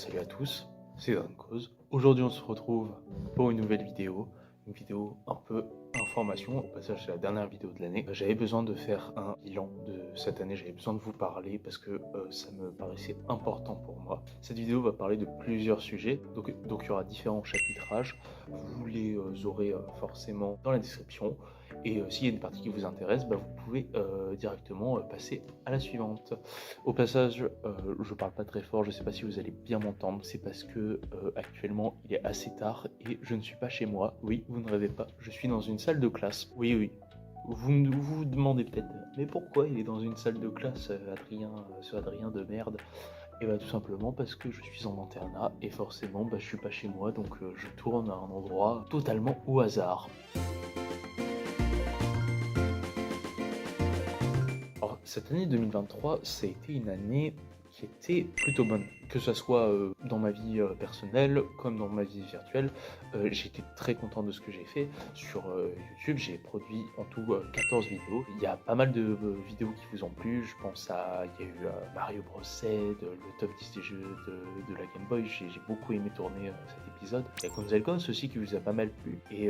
Salut à tous, c'est Cause. Aujourd'hui on se retrouve pour une nouvelle vidéo, un peu information. Au passage c'est la dernière vidéo de l'année. J'avais besoin de faire un bilan de cette année, j'avais besoin de vous parler parce que ça me paraissait important pour moi. Cette vidéo va parler de plusieurs sujets, donc il y aura différents chapitrages. Vous les aurez forcément dans la description. Et s'il y a une partie qui vous intéresse, vous pouvez directement passer à la suivante. Au passage, je parle pas très fort, je sais pas si vous allez bien m'entendre, c'est parce que actuellement il est assez tard et je ne suis pas chez moi. Oui, vous ne rêvez pas, je suis dans une salle de classe. Oui, oui. Vous demandez peut-être, mais pourquoi il est dans une salle de classe, Adrien, ce Adrien de merde? Et tout simplement parce que je suis en internat et forcément je suis pas chez moi, donc je tourne à un endroit totalement au hasard. Alors, cette année 2023, ça a été une année qui était plutôt bonne, que ce soit dans ma vie personnelle comme dans ma vie virtuelle. J'ai été très content de ce que j'ai fait. Sur YouTube, j'ai produit en tout 14 vidéos. Il y a pas mal de vidéos qui vous ont plu. Je pense à, il y a eu Mario Bros Z, le top 10 des jeux de la Game Boy. J'ai beaucoup aimé tourner cet épisode. Il y a Comme Ghost aussi qui vous a pas mal plu. Et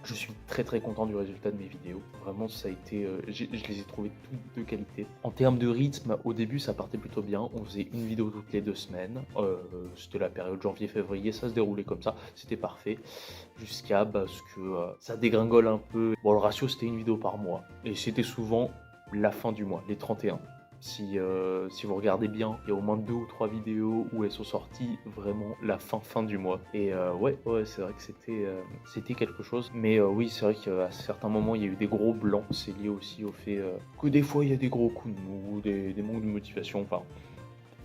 je suis très content du résultat de mes vidéos. Vraiment, ça a été, je les ai trouvées toutes de qualité. En termes de rythme, au début, ça partait plutôt bien. On faisait une vidéo toutes les 2 semaines. C'était la période janvier-février, ça se déroulait comme ça. C'était parfait. Jusqu'à ce que ça dégringole un peu. Bon, le ratio, c'était une vidéo par mois. Et c'était souvent la fin du mois, les 31. Si vous regardez bien, il y a au moins 2 ou 3 vidéos où elles sont sorties vraiment la fin du mois. Et ouais, c'est vrai que c'était quelque chose. Mais oui, c'est vrai qu'à certains moments, il y a eu des gros blancs. C'est lié aussi au fait que des fois, il y a des gros coups de mou, des manques de motivation. Enfin,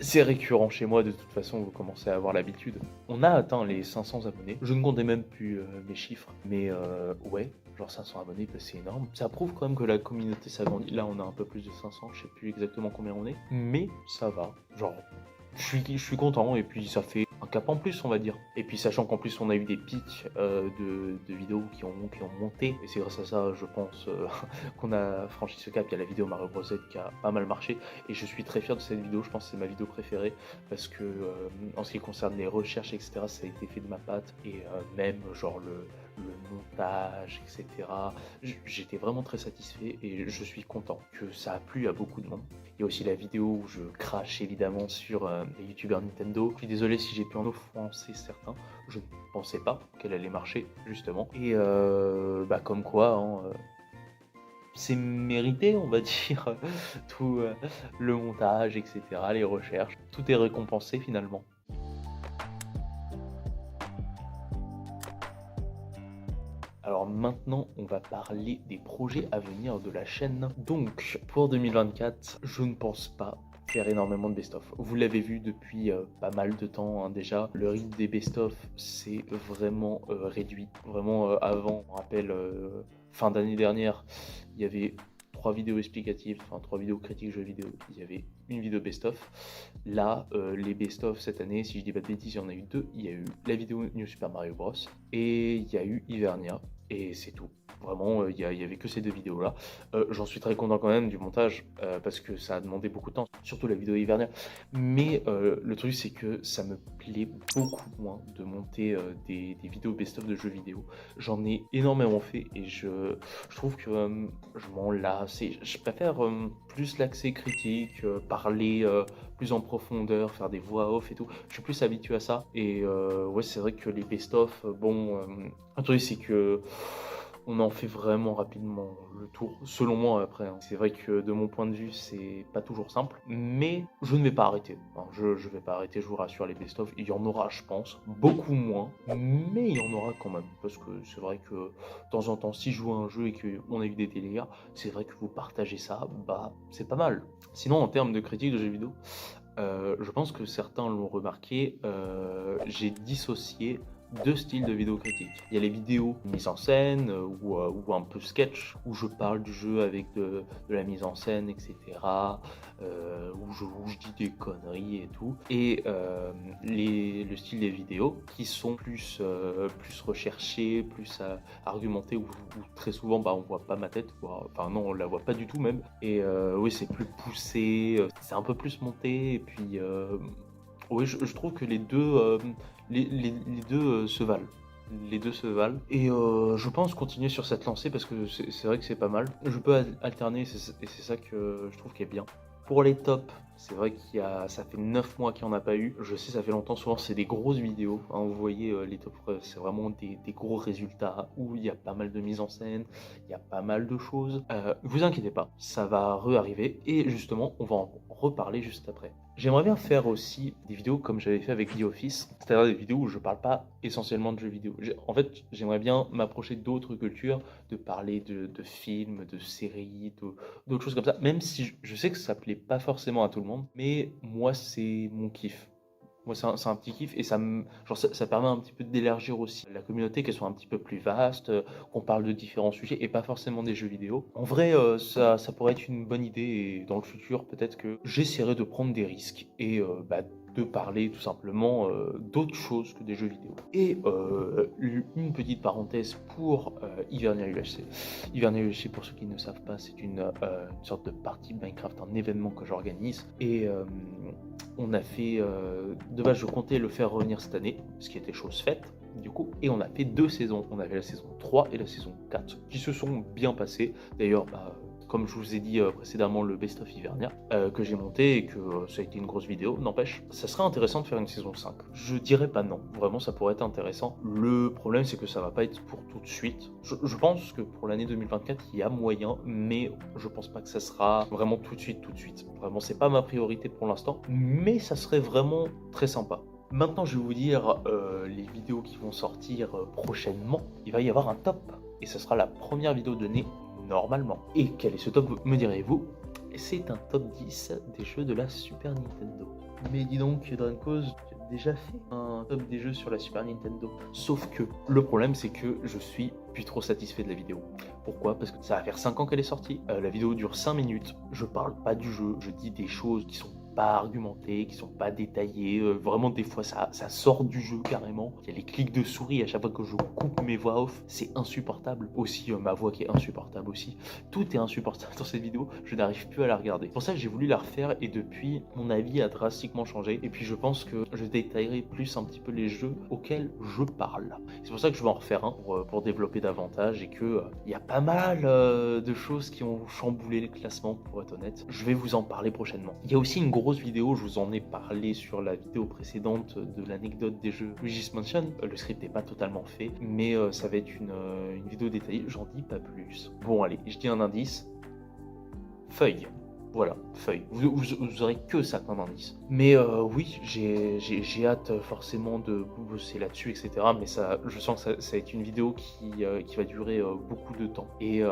c'est récurrent chez moi, de toute façon, vous commencez à avoir l'habitude. On a atteint les 500 abonnés. Je ne comptais même plus mes chiffres, mais ouais, genre 500 abonnés, c'est énorme. Ça prouve quand même que la communauté s'agrandit. Là, on a un peu plus de 500, je sais plus exactement combien on est, mais ça va. Genre, je suis content, et puis ça fait un cap en plus, on va dire. Et puis sachant qu'en plus on a eu des pics de vidéos qui ont monté, et c'est grâce à ça, je pense, qu'on a franchi ce cap. Il y a la vidéo Mario Bros Z qui a pas mal marché, et je suis très fier de cette vidéo. Je pense que c'est ma vidéo préférée, parce que en ce qui concerne les recherches, etc., ça a été fait de ma patte, et même genre le montage, etc. J'étais vraiment très satisfait, et je suis content que ça a plu à beaucoup de monde. Il y a aussi la vidéo où je crache évidemment sur les youtubeurs Nintendo. Je suis désolé si j'ai pu en offenser certains, je ne pensais pas qu'elle allait marcher justement. Et comme quoi, hein, c'est mérité, on va dire, tout le montage, etc., les recherches, tout est récompensé finalement. Alors maintenant, on va parler des projets à venir de la chaîne. Donc, pour 2024, je ne pense pas faire énormément de best-of. Vous l'avez vu depuis pas mal de temps, hein, déjà. Le rythme des best-of, c'est vraiment réduit. Vraiment, avant, on rappelle, fin d'année dernière, il y avait 3 vidéos explicatives, enfin 3 vidéos critiques jeux vidéo, il y avait une vidéo best-of. Là, les best-of cette année, si je dis pas de bêtises, il y en a eu 2. Il y a eu la vidéo New Super Mario Bros. Et il y a eu Hivernia. Et c'est tout. Vraiment, il y avait que ces 2 vidéos-là. J'en suis très content quand même du montage, parce que ça a demandé beaucoup de temps, surtout la vidéo Hivernia. Mais le truc, c'est que ça me plaît beaucoup moins de monter des vidéos best-of de jeux vidéo. J'en ai énormément fait, et je trouve que je m'en lasse. Je préfère plus l'accès critique, parler plus en profondeur, faire des voix off et tout. Je suis plus habitué à ça. Et ouais, c'est vrai que les best-of, un truc, c'est que on en fait vraiment rapidement le tour, selon moi après, hein. C'est vrai que de mon point de vue, c'est pas toujours simple, mais je ne vais pas arrêter. Enfin, je vais pas arrêter, je vous rassure, les best-of, il y en aura, je pense, beaucoup moins, mais il y en aura quand même, parce que c'est vrai que de temps en temps, si je joue à un jeu et qu'on a eu des délires, c'est vrai que vous partagez ça, c'est pas mal. Sinon, en termes de critique de jeux vidéo, je pense que certains l'ont remarqué, j'ai dissocié 2 styles de vidéos critiques. Il y a les vidéos mise en scène ou un peu sketch, où je parle du jeu avec de la mise en scène, etc. Où je dis des conneries et tout. Et le style des vidéos qui sont plus recherchées, plus argumentées, où très souvent on voit pas ma tête, enfin non, on la voit pas du tout même. Et oui, c'est plus poussé, c'est un peu plus monté, et puis Oui, je trouve que les 2, se valent. Les 2 se valent et je pense continuer sur cette lancée parce que c'est vrai que c'est pas mal. Je peux alterner et c'est ça que je trouve qui est bien. Pour les tops, c'est vrai ça fait 9 mois qu'il n'y en a pas eu. Je sais, ça fait longtemps, souvent c'est des grosses vidéos, hein, vous voyez les tops, c'est vraiment des gros résultats où il y a pas mal de mise en scène, il y a pas mal de choses. Vous inquiétez pas, ça va re-arriver et justement, on va en reparler juste après. J'aimerais bien faire aussi des vidéos comme j'avais fait avec The Office, c'est-à-dire des vidéos où je parle pas essentiellement de jeux vidéo. En fait, j'aimerais bien m'approcher d'autres cultures, de parler de films, de séries, d'autres choses comme ça, même si je sais que ça plaît pas forcément à tout le monde, mais moi c'est mon kiff. Moi c'est un petit kiff et ça permet un petit peu d'élargir aussi la communauté, qu'elle soit un petit peu plus vaste, qu'on parle de différents sujets et pas forcément des jeux vidéo. En vrai, ça pourrait être une bonne idée et dans le futur peut-être que j'essaierai de prendre des risques et de parler tout simplement d'autres choses que des jeux vidéo. Et une petite parenthèse pour Hivernia UHC. Hivernia UHC, pour ceux qui ne savent pas, c'est une sorte de partie Minecraft, un événement que j'organise. Et on a fait... de base, je comptais le faire revenir cette année, ce qui était chose faite. Du coup, et on a fait 2 saisons. On avait la saison 3 et la saison 4 qui se sont bien passées. D'ailleurs, comme je vous ai dit précédemment, le Best of Hivernia que j'ai monté et que ça a été une grosse vidéo, n'empêche, ça serait intéressant de faire une saison 5. Je dirais pas non, vraiment ça pourrait être intéressant. Le problème c'est que ça va pas être pour tout de suite. Je pense que pour l'année 2024 il y a moyen, mais je pense pas que ça sera vraiment tout de suite. Vraiment c'est pas ma priorité pour l'instant, mais ça serait vraiment très sympa. Maintenant je vais vous dire les vidéos qui vont sortir prochainement. Il va y avoir un top et ce sera la première vidéo de l'année normalement. Et quel est ce top, me direz-vous? C'est un top 10 des jeux de la Super Nintendo. Mais dis donc, Drancos, tu as déjà fait un top des jeux sur la Super Nintendo. Sauf que le problème, c'est que je suis plus trop satisfait de la vidéo. Pourquoi? Parce que ça va faire 5 ans qu'elle est sortie. La vidéo dure 5 minutes. Je parle pas du jeu, je dis des choses qui sont pas argumentées, qui sont pas détaillées. Vraiment, des fois, ça sort du jeu carrément. Il y a les clics de souris à chaque fois que je coupe mes voix off. C'est insupportable. Aussi, ma voix qui est insupportable aussi. Tout est insupportable dans cette vidéo. Je n'arrive plus à la regarder. C'est pour ça que j'ai voulu la refaire et depuis, mon avis a drastiquement changé. Et puis, je pense que je détaillerai plus un petit peu les jeux auxquels je parle. C'est pour ça que je vais en refaire un pour développer davantage et que il y a pas mal de choses qui ont chamboulé le classement, pour être honnête. Je vais vous en parler prochainement. Il y a aussi une grosse vidéo, je vous en ai parlé sur la vidéo précédente de l'anecdote des jeux Luigi's Mansion. Le script n'est pas totalement fait, mais ça va être une vidéo détaillée, j'en dis pas plus. Bon allez, je dis un indice. Feuille. Voilà, feuille. Vous aurez que ça comme indice. Mais oui, j'ai hâte forcément de bosser là-dessus, etc. Mais je sens que ça va être une vidéo qui va durer beaucoup de temps. Et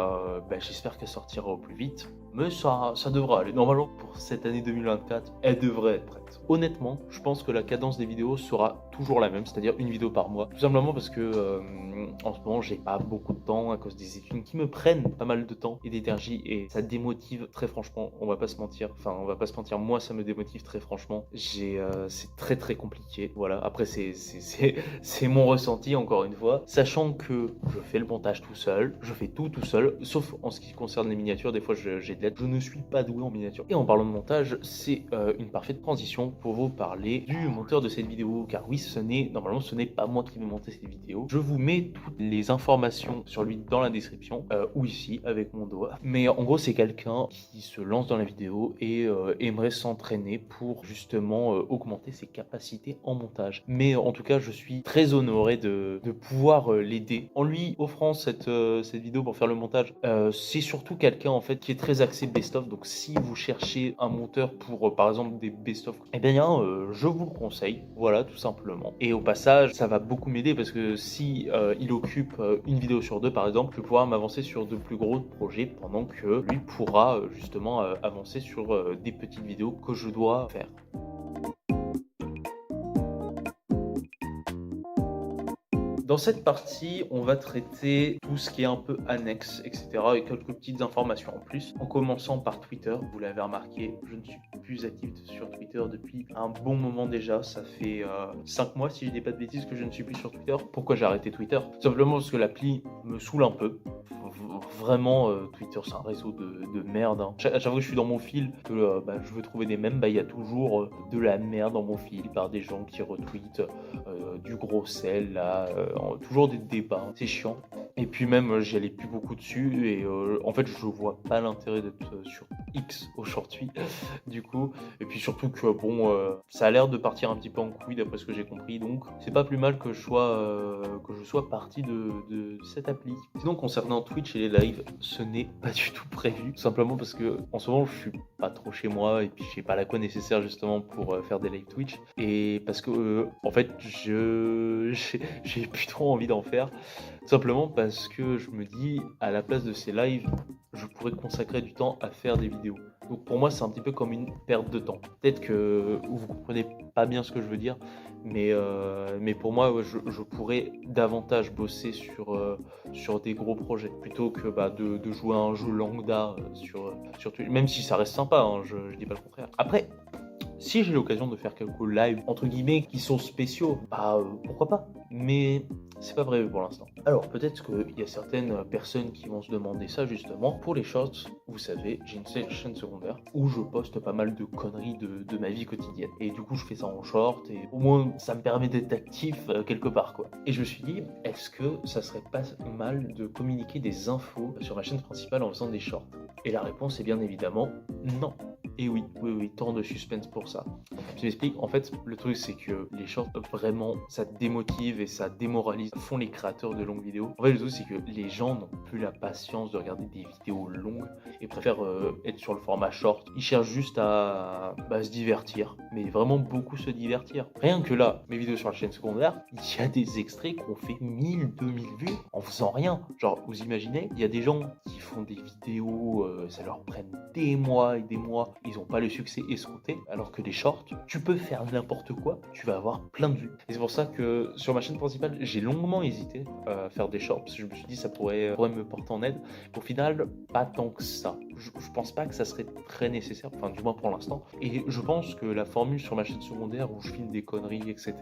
j'espère qu'elle sortira au plus vite. Mais ça devra aller. Normalement, pour cette année 2024, elle devrait être prête. Honnêtement, je pense que la cadence des vidéos sera toujours la même, c'est-à-dire une vidéo par mois. Tout simplement parce que en ce moment, j'ai pas beaucoup de temps à cause des études qui me prennent pas mal de temps et d'énergie et ça démotive très franchement. On va pas se mentir. Enfin, on va pas se mentir. Moi, ça me démotive très franchement. C'est très très compliqué. Voilà. Après, c'est mon ressenti encore une fois. Sachant que je fais le montage tout seul, je fais tout seul, sauf en ce qui concerne les miniatures. Des fois, j'ai de l'aide. Je ne suis pas doué en miniature. Et en parlant de montage, c'est une parfaite transition pour vous parler du monteur de cette vidéo. Car oui, normalement, ce n'est pas moi qui vais monter cette vidéo. Je vous mets toutes les informations sur lui dans la description ou ici avec mon doigt. Mais en gros, c'est quelqu'un qui se lance dans la vidéo et aimerait s'entraîner pour justement augmenter ses capacités en montage. Mais en tout cas, je suis très honoré de pouvoir l'aider en lui offrant cette vidéo pour faire le montage. C'est surtout quelqu'un en fait qui est très axé best-of. Donc si vous cherchez un monteur pour par exemple des best-of, eh bien je vous le conseille. Voilà, tout simplement. Et au passage, ça va beaucoup m'aider parce que si il occupe une vidéo sur 2 par exemple, je vais pouvoir m'avancer sur de plus gros projets pendant que lui pourra justement avancer sur des petites vidéos que je dois faire. Dans cette partie, on va traiter tout ce qui est un peu annexe, etc. et quelques petites informations en plus. En commençant par Twitter, vous l'avez remarqué, je ne suis plus actif sur Twitter depuis un bon moment déjà. Ça fait 5 mois, si je dis pas de bêtises, que je ne suis plus sur Twitter. Pourquoi j'ai arrêté Twitter? Simplement parce que l'appli me saoule un peu. Vraiment, Twitter, c'est un réseau de merde. Hein. À chaque fois que je suis dans mon fil, que je veux trouver des mèmes, il y a toujours de la merde dans mon fil par des gens qui retweetent du gros sel, là, toujours des débats. C'est chiant. Et puis même, j'y allais plus beaucoup dessus et en fait, je vois pas l'intérêt d'être sur X aujourd'hui, du coup. Et puis surtout que bon, ça a l'air de partir un petit peu en couille d'après ce que j'ai compris, donc c'est pas plus mal que je sois parti de cette appli. Sinon, concernant Twitch et les lives, ce n'est pas du tout prévu, simplement parce que en ce moment, je suis pas trop chez moi et puis j'ai pas la quoi nécessaire justement pour faire des live Twitch et parce que en fait, j'ai plus trop envie d'en faire. Simplement parce que je me dis, à la place de ces lives, je pourrais consacrer du temps à faire des vidéos. Donc pour moi, c'est un petit peu comme une perte de temps. Peut-être que vous comprenez pas bien ce que je veux dire, mais pour moi, ouais, je pourrais davantage bosser sur des gros projets plutôt que de jouer à un jeu lambda sur Twitch. Même si ça reste sympa, hein, je dis pas le contraire. Après, si j'ai l'occasion de faire quelques lives entre guillemets qui sont spéciaux, pourquoi pas. Mais c'est pas prévu pour l'instant. Alors peut-être qu'il y a certaines personnes qui vont se demander ça justement. Pour les shorts, vous savez, j'ai une chaîne secondaire où je poste pas mal de conneries de ma vie quotidienne. Et du coup, je fais ça en short et au moins ça me permet d'être actif quelque part quoi. Et je me suis dit, est-ce que ça serait pas mal de communiquer des infos sur ma chaîne principale en faisant des shorts? Et la réponse est bien évidemment non. Et oui, oui, oui, tant de suspense pour ça. Je m'explique, en fait, le truc c'est que les shorts, vraiment, ça démotive et ça démoralise à fond les créateurs de longues vidéos. En fait, le truc c'est que les gens n'ont plus la patience de regarder des vidéos longues et préfèrent être sur le format short. Ils cherchent juste à se divertir, mais vraiment beaucoup se divertir. Rien que là, mes vidéos sur la chaîne secondaire, il y a des extraits qui ont fait 1000, 2000 vues en faisant rien. Genre, vous imaginez, il y a des gens qui font des vidéos, ça leur prenne des mois et des mois, ils n'ont pas le succès escompté, alors que les shorts, tu peux faire n'importe quoi, tu vas avoir plein de vues. Et c'est pour ça que sur ma chaîne principale, j'ai longuement hésité à faire des shorts, parce que je me suis dit ça pourrait me porter en aide. Au final, pas tant que ça. Je pense pas que ça serait très nécessaire, enfin du moins pour l'instant. Et je pense que la formule sur ma chaîne secondaire où je filme des conneries, etc.,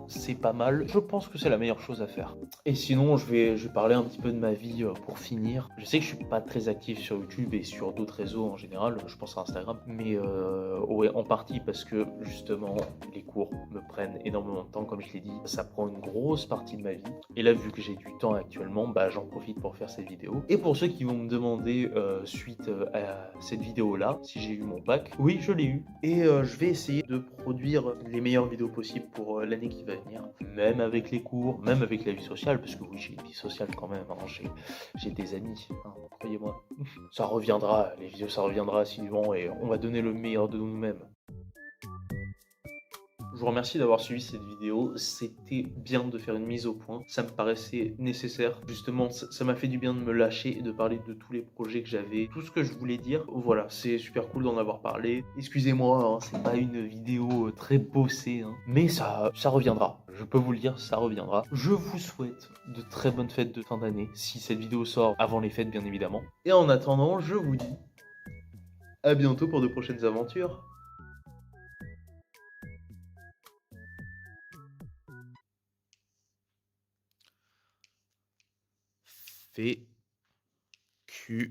c'est pas mal. Je pense que c'est la meilleure chose à faire. Et sinon, je vais parler un petit peu de ma vie pour finir. Je sais que je suis pas très actif sur YouTube et sur d'autres réseaux en général, je pense à Instagram, mais ouais, en partie parce que justement, les cours me prennent énormément de temps, comme je l'ai dit, ça prend une grosse partie de ma vie. Et là, vu que j'ai du temps actuellement, j'en profite pour faire cette vidéo. Et pour ceux qui vont me demander suite à cette vidéo-là, si j'ai eu mon bac, oui, je l'ai eu. Et je vais essayer de produire les meilleures vidéos possibles pour l'année qui va venir, même avec les cours, même avec la vie sociale, parce que oui, j'ai une vie sociale quand même, hein, j'ai des amis, hein, croyez-moi. Ça reviendra, les vidéos, ça reviendra assidûment et on va donner le meilleur de nous-mêmes. Je vous remercie d'avoir suivi cette vidéo, c'était bien de faire une mise au point, ça me paraissait nécessaire, justement ça m'a fait du bien de me lâcher et de parler de tous les projets que j'avais, tout ce que je voulais dire, voilà, c'est super cool d'en avoir parlé, excusez-moi, hein, c'est pas une vidéo très bossée, hein, mais ça reviendra, je peux vous le dire, ça reviendra. Je vous souhaite de très bonnes fêtes de fin d'année, si cette vidéo sort avant les fêtes bien évidemment, et en attendant, je vous dis à bientôt pour de prochaines aventures. Féculent.